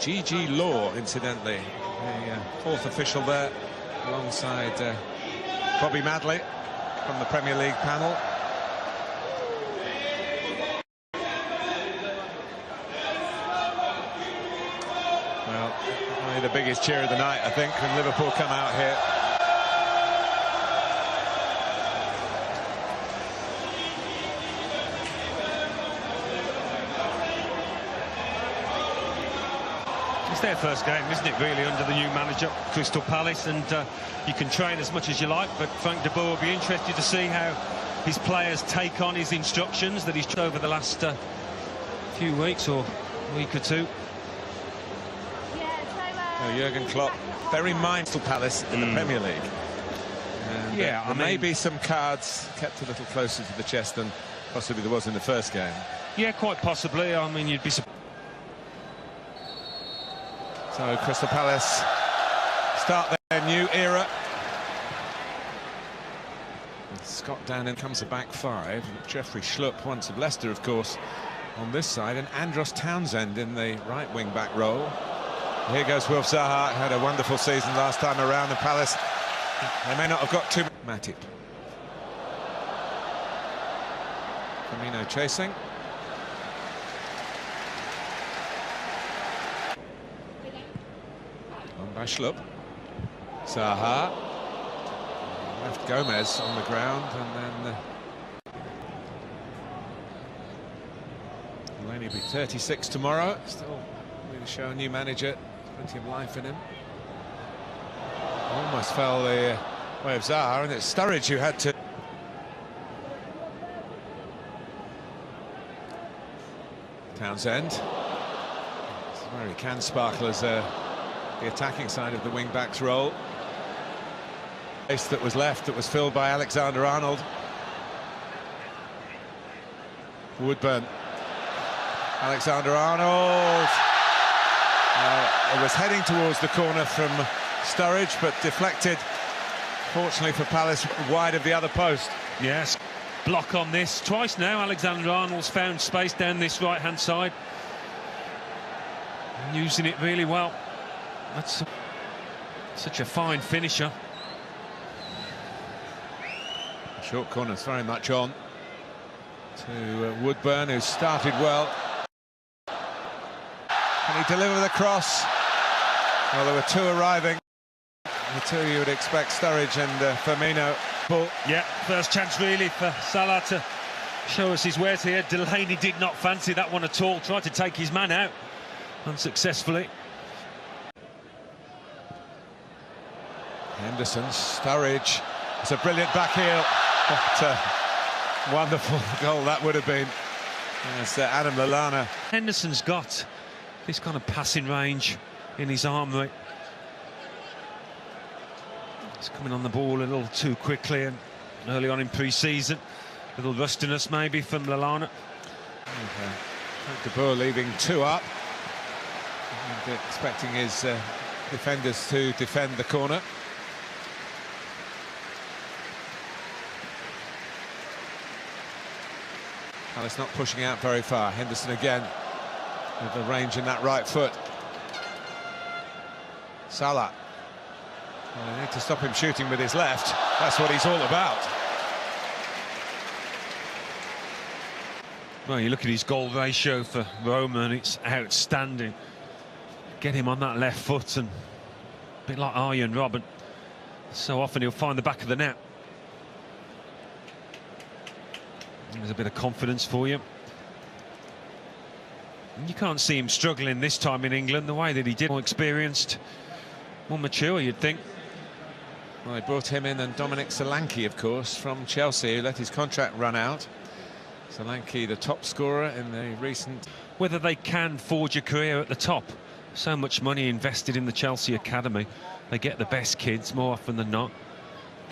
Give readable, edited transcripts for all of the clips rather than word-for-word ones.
G.G. Law, incidentally, the fourth official there, alongside Bobby Madley from the Premier League panel. Well, probably the biggest cheer of the night, I think, when Liverpool come out here. It's their first game, isn't it, really, under the new manager, Crystal Palace, and you can train as much as you like, but Frank de Boer will be interested to see how his players take on his instructions that he's over the last few weeks or week or two. Jurgen Klopp, very mindful Palace in the Premier League. And, yeah, there may be some cards kept a little closer to the chest than possibly there was in the first game. Yeah, quite possibly. I mean, you'd be surprised. So Crystal Palace start their new era. With Scott Downing comes a back five. Jeffrey Schlupp, once of Leicester, of course, on this side, and Andros Townsend in the right wing back role. Here goes Wilf Zaha, had a wonderful season last time around the Palace. They may not have got too Matip. Firmino chasing. On by Schlupp. Zaha. Left Gomez on the ground, and then will only be 36 tomorrow. Still going to show a new manager. Plenty of life in him. Almost fell the way of Zaha, and it's Sturridge who had to. Townsend. It's where he can sparkle as the attacking side of the wing-back's role. Space that was left, that was filled by Alexander-Arnold. Woodburn. Alexander-Arnold. It was heading towards the corner from Sturridge, but deflected, fortunately for Palace, wide of the other post. Yes, block on this. Twice now, Alexander-Arnold's found space down this right-hand side. And using it really well. That's such a fine finisher. Short corner's very much on to Woodburn, who started well. Can he deliver the cross? Well, there were two arriving. The two you would expect, Sturridge and Firmino. But yeah, first chance really for Salah to show us his wares here. Delaney did not fancy that one at all. Tried to take his man out unsuccessfully. Henderson, Sturridge. It's a brilliant back heel. What a wonderful goal that would have been. As Adam Lallana. Henderson's got this kind of passing range in his armoury. He's coming on the ball a little too quickly and early on in pre-season. A little rustiness maybe from Lallana. De Boer leaving two up. And expecting his defenders to defend the corner. Palace not pushing out very far. Henderson again with the range in that right foot. Salah. Well, they need to stop him shooting with his left. That's what he's all about. Well, you look at his goal ratio for Roma and it's outstanding. Get him on that left foot and a bit like Arjen Robben. So often he'll find the back of the net. There's a bit of confidence for you. And you can't see him struggling this time in England the way that he did. More experienced, more mature, you'd think. Well, they brought him in, and Dominic Solanke, of course, from Chelsea, who let his contract run out. Solanke, the top scorer in the recent... Whether they can forge a career at the top. So much money invested in the Chelsea academy. They get the best kids more often than not.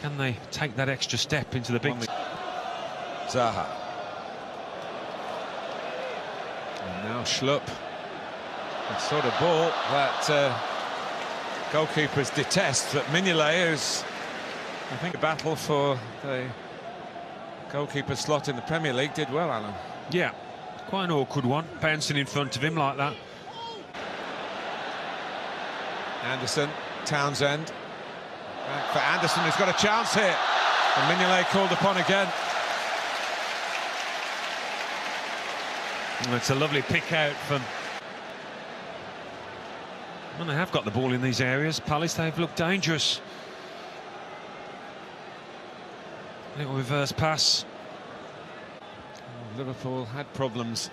Can they take that extra step into the big... Zaha. And now Schlupp. The sort of ball that goalkeepers detest, but Mignolet, who's, I think, a battle for the goalkeeper slot in the Premier League, did well, Alan. Yeah, quite an awkward one, bouncing in front of him like that. Anderson, Townsend. Back for Anderson, who's got a chance here. And Mignolet called upon again. It's a lovely pick out from... Well, they have got the ball in these areas. Palace, they've looked dangerous. Little reverse pass. Liverpool had problems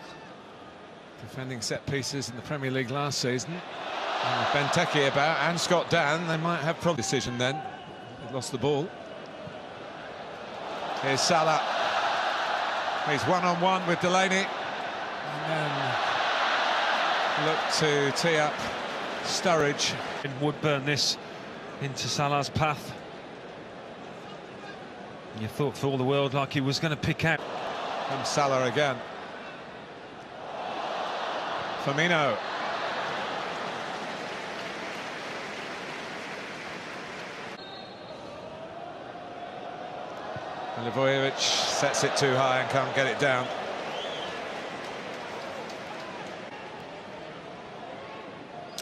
defending set pieces in the Premier League last season. Benteke about and Scott Dan, they might have problem decision then. They lost the ball. Here's Salah. He's one-on-one with Delaney. And then look to tee up Sturridge. And would burn this into Salah's path. You thought for all the world like he was going to pick out. From Salah again. Firmino. Milivojevic sets it too high and can't get it down.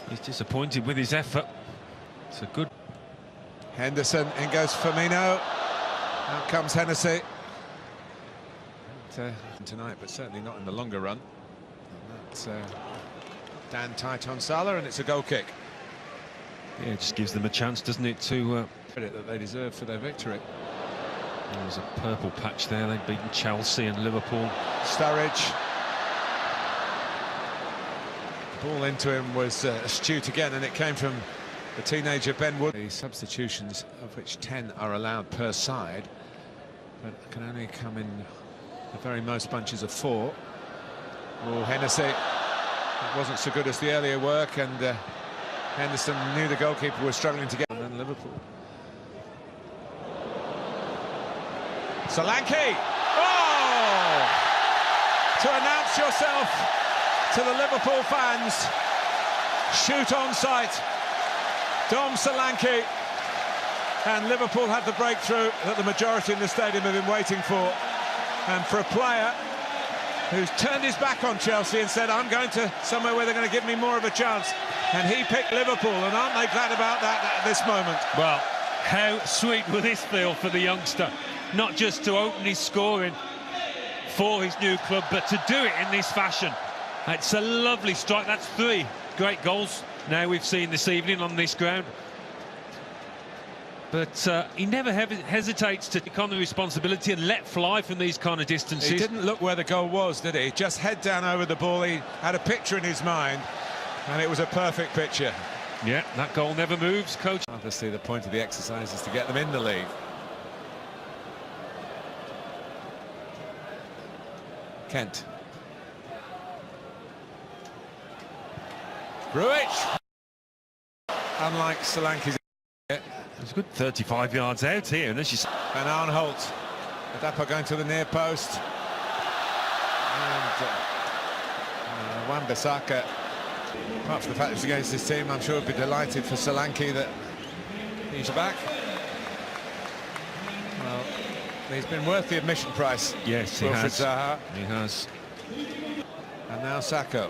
He's disappointed with his effort. It's a good... Henderson, in goes Firmino. Out comes Hennessy. Tonight, but certainly not in the longer run. And that's Dan tight on Salah, and it's a goal kick. Yeah, it just gives them a chance, doesn't it, to... Credit that they deserve for their victory. There's a purple patch there. They've beaten Chelsea and Liverpool. Sturridge. The ball into him was astute again, and it came from the teenager Ben Wood. The substitutions, of which 10 are allowed per side, but can only come in the very most bunches of 4. Oh, Hennessy. It wasn't so good as the earlier work, and Henderson knew the goalkeeper was struggling to get. And then Liverpool. Solanke! Oh! To announce yourself to the Liverpool fans, shoot on sight. Dom Solanke, and Liverpool had the breakthrough that the majority in the stadium have been waiting for. And for a player who's turned his back on Chelsea and said, I'm going to somewhere where they're going to give me more of a chance, and he picked Liverpool, and aren't they glad about that at this moment? Well, how sweet will this feel for the youngster? Not just to open his scoring for his new club, but to do it in this fashion. It's a lovely strike. That's 3 great goals now we've seen this evening on this ground. But he never hesitates to take on the responsibility and let fly from these kind of distances. He didn't look where the goal was, did he? Just head down over the ball. He had a picture in his mind, and it was a perfect picture. Yeah, that goal never moves, coach. Obviously, the point of the exercise is to get them in the league. Kent. Grujic. Unlike Solanke's. It's a good 35 yards out here, and this is... And Arnholt. Adapa going to the near post. And Wan-Bissaka, apart from the fact it's against his team, I'm sure he'd be delighted for Solanke that he's back. Well, he's been worth the admission price. Yes, he Wilfried has. Zaha. He has. And now Sakho.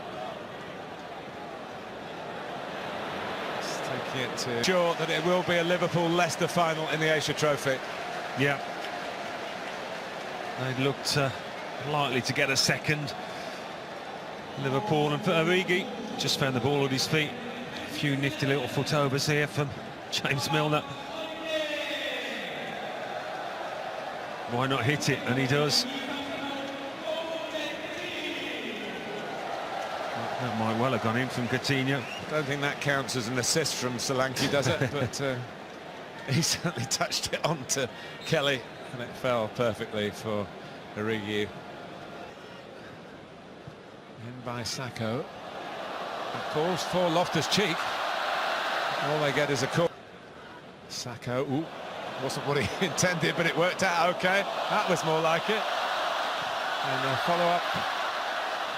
Taking it to... Sure that it will be a Liverpool-Leicester final in the Asia Trophy. Yeah. They looked likely to get a second. Liverpool, and Origi just found the ball at his feet. A few nifty little footovers here from James Milner. Why not hit it? And he does. That might well have gone in from Coutinho. I don't think that counts as an assist from Solanke, does it? But he certainly touched it onto Kelly, and it fell perfectly for Origi. In by Sakho. That falls for Loftus-Cheek. All they get is a call. Sakho, ooh, wasn't what he intended, but it worked out okay. That was more like it. And a follow-up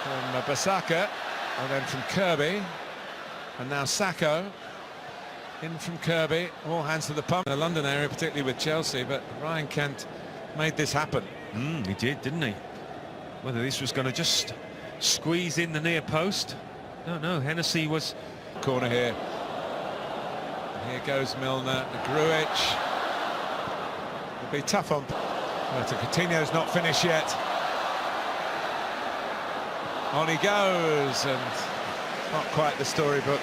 from Bissaka, and then from Kirby. And now Sakho in from Kirby, all hands to the pump. In the London area, particularly with Chelsea, but Ryan Kent made this happen. He did, didn't he? Whether this was going to just squeeze in the near post, don't know. Hennessy was... Corner here. Here goes Milner, Grujic. It'll be tough on... Coutinho's not finished yet. On he goes, and not quite the storybook.